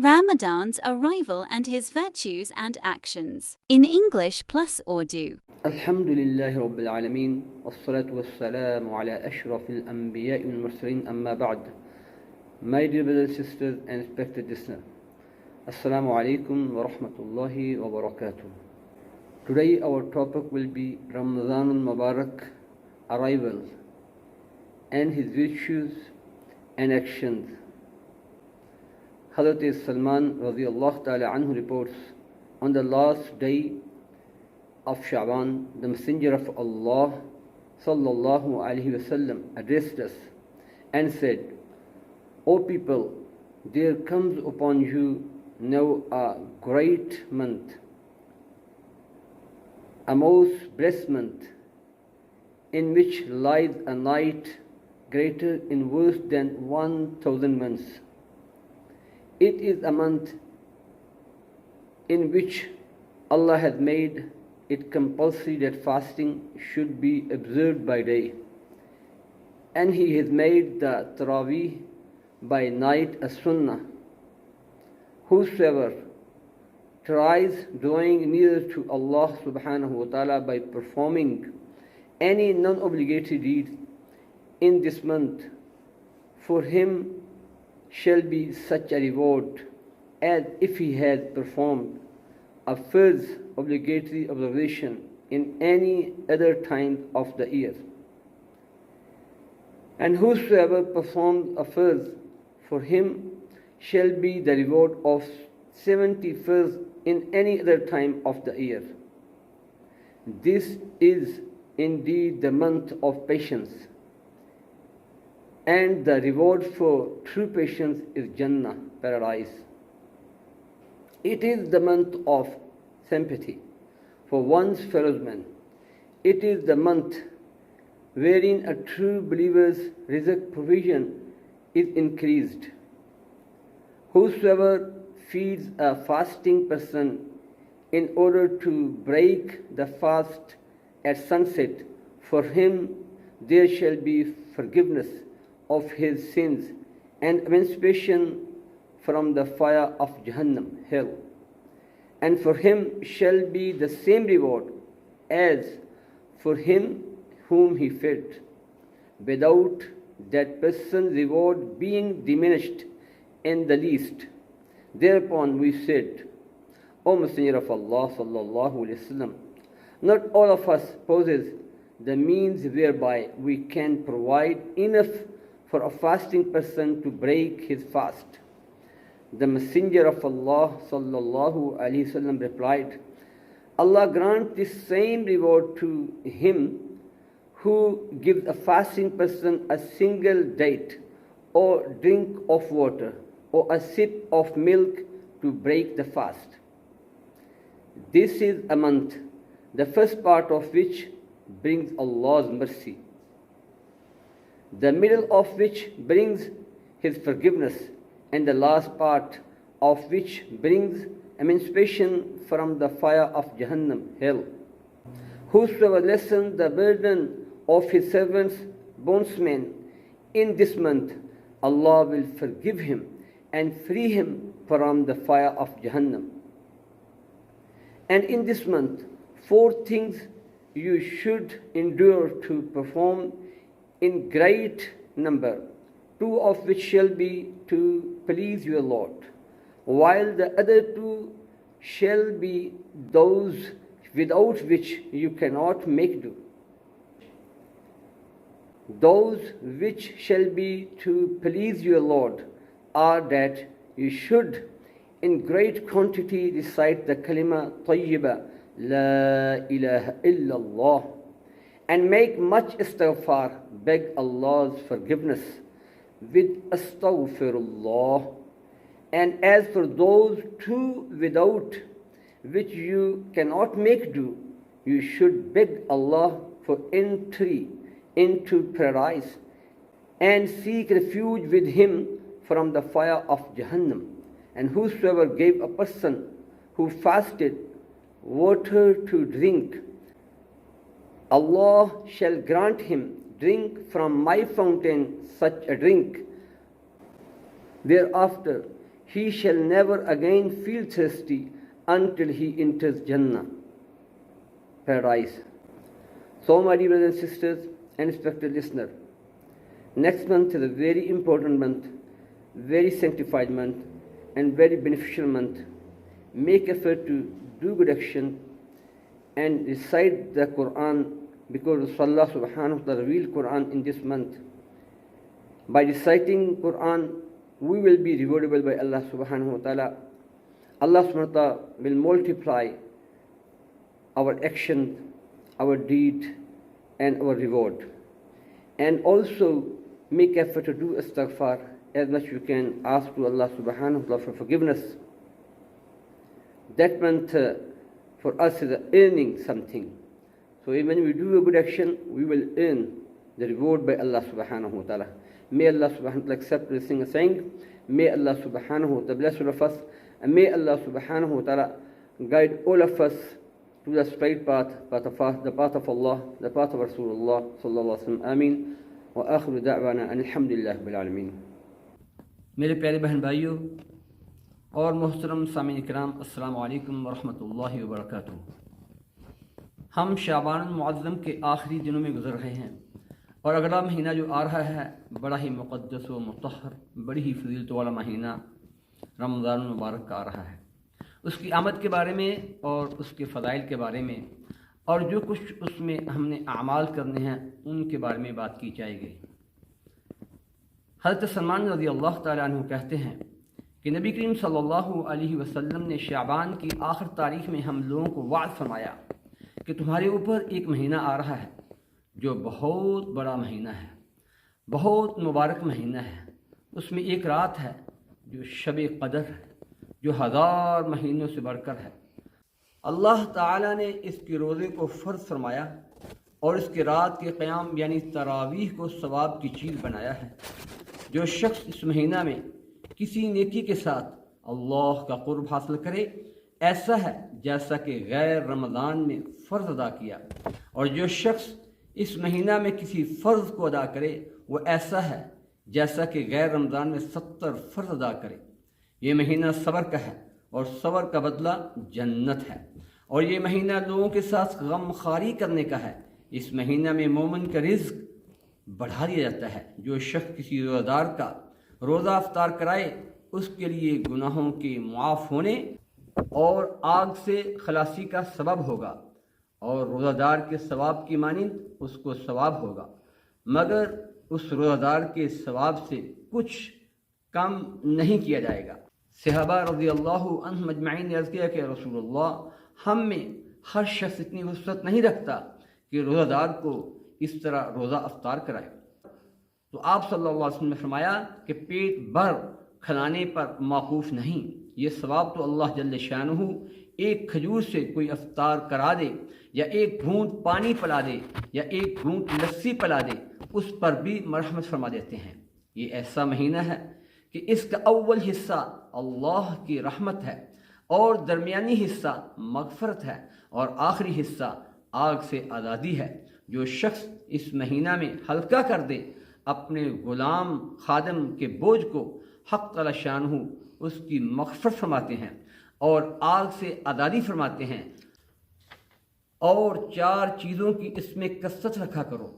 Ramadan's arrival and his virtues and actions. In English plus Urdu. الحمد لله رب العالمين والصلاة والسلام على أشرف الأنبياء والمرسلين أما بعد. My dear brothers and sisters and respected listeners, Assalamu alaikum wa rahmatullahi wa barakatuh. Today our topic will be Ramadan al-Mubarak arrival and his virtues and actions. Hazrat Salman radiyallahu ta'ala anhu reports, on the last day of Sha'ban, the Messenger of Allah sallallahu alaihi wasallam addressed us and said, O people, there comes upon you now a great month, a most blessed month, in which lies a night greater in worth than 1,000 months. It is a month in which Allah has made it compulsory that fasting should be observed by day, and He has made the Taraweeh by night a sunnah. Whosoever tries drawing near to Allah subhanahu wa ta'ala by performing any non-obligatory deed in this month, for him shall be such a reward as if he had performed a first obligatory observation in any other time of the year. And whosoever performs a first, for him shall be the reward of 70 firsts in any other time of the year. This is indeed the month of patience, and the reward for true patience is Jannah, paradise. It is the month of sympathy for one's fellow man. It is the month wherein a true believer's rizq provision is increased. Whosoever feeds a fasting person in order to break the fast at sunset, for him there shall be forgiveness of his sins and emancipation from the fire of Jahannam, hell. And for him shall be the same reward as for him whom he fed, without that person's reward being diminished in the least. Thereupon we said, O Messenger of Allah sallallahu alaihi wasallam, not all of us possess the means whereby we can provide enough for a fasting person to break his fast. The Messenger of Allah sallallahu alaihi wasallam replied, Allah grant this same reward to him who gives a fasting person a single date or drink of water or a sip of milk to break the fast. This is a month, the first part of which brings Allah's mercy, the middle of which brings His forgiveness, and the last part of which brings emancipation from the fire of Jahannam, hell. Whosoever lessens the burden of his servants, bondsmen, in this month, Allah will forgive him and free him from the fire of Jahannam. And in this month, 4 things you should endure to perform in great number, 2 of which shall be to please your Lord, while the other 2 shall be those without which you cannot make do. Those which shall be to please your Lord are that you should in great quantity recite the kalima tayyiba, La ilaha illallah, and make much istighfar, beg Allah's forgiveness with astaghfirullah. And as for those 2 without which you cannot make do, you should beg Allah for entry into paradise and seek refuge with Him from the fire of Jahannam. And whosoever gave a person who fasted water to drink, Allah shall grant him drink from my fountain such a drink. Thereafter he shall never again feel thirsty until he enters Jannah, paradise. So, my dear brothers and sisters and respected listener, next month is a very important month, very sanctified month, and very beneficial month. Make effort to do good action and recite the Quran, because Allah subhanahu wa ta'ala revealed Quran in this month. By reciting Quran, we will be rewardable by Allah subhanahu wa ta'ala. Allah subhanahu wa ta'ala will multiply our action, our deed, and our reward. And also make effort to do istighfar as much you can. Ask to Allah subhanahu wa ta'ala for forgiveness. That month for us is earning something. So when we do a good action, we will earn the reward by Allah subhanahu wa ta'ala. May Allah subhanahu wa ta'ala accept this thing saying. May Allah subhanahu wa ta'ala bless all of us. And may Allah subhanahu wa ta'ala guide all of us to the straight path, the path of Allah, the path of Rasulullah sallallahu alaihi wasallam. Ameen. Wa akhiru da'wana alhamdulillah bil alamin. میرے پیارے بہن بھائیوں اور محترم سامعین کرام، السلام علیکم ورحمۃ اللہ وبرکاتہ۔ ہم شعبان المعظم کے آخری دنوں میں گزر رہے ہیں، اور اگلا مہینہ جو آ رہا ہے بڑا ہی مقدس و مطہر، بڑی ہی فضیلت والا مہینہ رمضان المبارک کا آ رہا ہے۔ اس کی آمد کے بارے میں اور اس کے فضائل کے بارے میں اور جو کچھ اس میں ہم نے اعمال کرنے ہیں ان کے بارے میں بات کی جائے گی۔ حضرت سلمان رضی اللہ تعالیٰ عنہ کہتے ہیں کہ نبی کریم صلی اللہ علیہ وسلم نے شعبان کی آخر تاریخ میں ہم لوگوں کو وعد فرمایا کہ تمہارے اوپر ایک مہینہ آ رہا ہے جو بہت بڑا مہینہ ہے، بہت مبارک مہینہ ہے۔ اس میں ایک رات ہے جو شب قدر ہے، جو 1000 مہینوں سے بڑھ کر ہے۔ اللہ تعالیٰ نے اس کے روزے کو فرض فرمایا اور اس کے رات کے قیام یعنی تراویح کو ثواب کی چیز بنایا ہے۔ جو شخص اس مہینہ میں کسی نیکی کے ساتھ اللہ کا قرب حاصل کرے، ایسا ہے جیسا کہ غیر رمضان میں فرض ادا کیا، اور جو شخص اس مہینہ میں کسی فرض کو ادا کرے وہ ایسا ہے جیسا کہ غیر رمضان میں 70 فرض ادا کرے۔ یہ مہینہ صبر کا ہے اور صبر کا بدلہ جنت ہے، اور یہ مہینہ لوگوں کے ساتھ غم خواری کرنے کا ہے۔ اس مہینہ میں مومن کا رزق بڑھا دیا جاتا ہے۔ جو شخص کسی روزہ دار کا روزہ افطار کرائے اس کے لیے گناہوں کے معاف ہونے اور آگ سے خلاصی کا سبب ہوگا، اور روزہ دار کے ثواب کی مانند اس کو ثواب ہوگا، مگر اس روزہ دار کے ثواب سے کچھ کم نہیں کیا جائے گا۔ صحابہ رضی اللہ عنہم مجمعین نے عرض کیا کہ رسول اللہ، ہم میں ہر شخص اتنی وسعت نہیں رکھتا کہ روزہ دار کو اس طرح روزہ افطار کرائے۔ تو آپ صلی اللہ علیہ وسلم نے فرمایا کہ پیٹ بھر کھلانے پر موقوف نہیں، یہ ثواب تو اللہ جل شانہ ایک کھجور سے کوئی افطار کرا دے، یا ایک گھونٹ پانی پلا دے، یا ایک گھونٹ لسی پلا دے، اس پر بھی مرحمت فرما دیتے ہیں۔ یہ ایسا مہینہ ہے کہ اس کا اول حصہ اللہ کی رحمت ہے، اور درمیانی حصہ مغفرت ہے، اور آخری حصہ آگ سے آزادی ہے۔ جو شخص اس مہینہ میں ہلکا کر دے اپنے غلام خادم کے بوجھ کو، حق تعالی شانہ اس کی مغفرت فرماتے ہیں اور آگ سے آزادی فرماتے ہیں۔ اور 4 چیزوں کی اس میں کثرت رکھا کرو،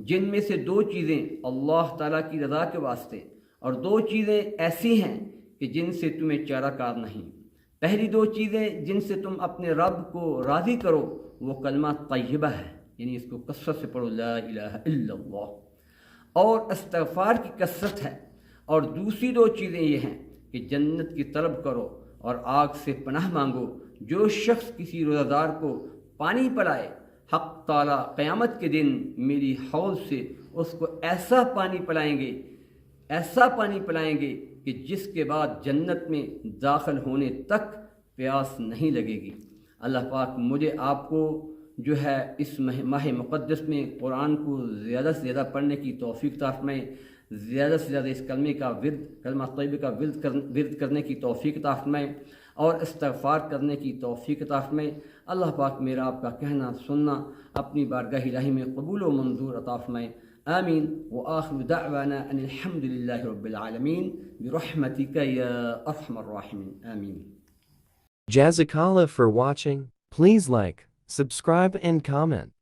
جن میں سے 2 چیزیں اللہ تعالیٰ کی رضا کے واسطے، اور 2 چیزیں ایسی ہیں کہ جن سے تمہیں چارہ کار نہیں۔ پہلی 2 چیزیں جن سے تم اپنے رب کو راضی کرو وہ کلمہ طیبہ ہے، یعنی اس کو کثرت سے پڑھو، لا الہ الا اللہ، اور استغفار کی کثرت ہے۔ اور دوسری 2 چیزیں یہ ہیں کہ جنت کی طلب کرو اور آگ سے پناہ مانگو۔ جو شخص کسی روزہ دار کو پانی پلائے، حق تعالیٰ قیامت کے دن میری حوض سے اس کو ایسا پانی پلائیں گے، ایسا پانی پلائیں گے کہ جس کے بعد جنت میں داخل ہونے تک پیاس نہیں لگے گی۔ اللہ پاک مجھے آپ کو جو ہے اس ماہ مقدس میں قرآن کو زیادہ سے زیادہ پڑھنے کی توفیق عطا فرمائے، زیادہ سے زیادہ اس کلمہ طیبہ کا ورد کرنے کی توفیق عطا فرمائے، اور استغفار کرنے کی توفیق عطا فرمائے۔ اللہ پاک میرا آپ کا کہنا سننا اپنی بارگاہ الہی میں قبول و منظور عطا فرمائے۔ آمین وآخر دعوانا ان الحمد للہ رب العالمین برحمتک یا ارحم الراحمین آمین. Jazakallah for watching. Please like, subscribe and comment.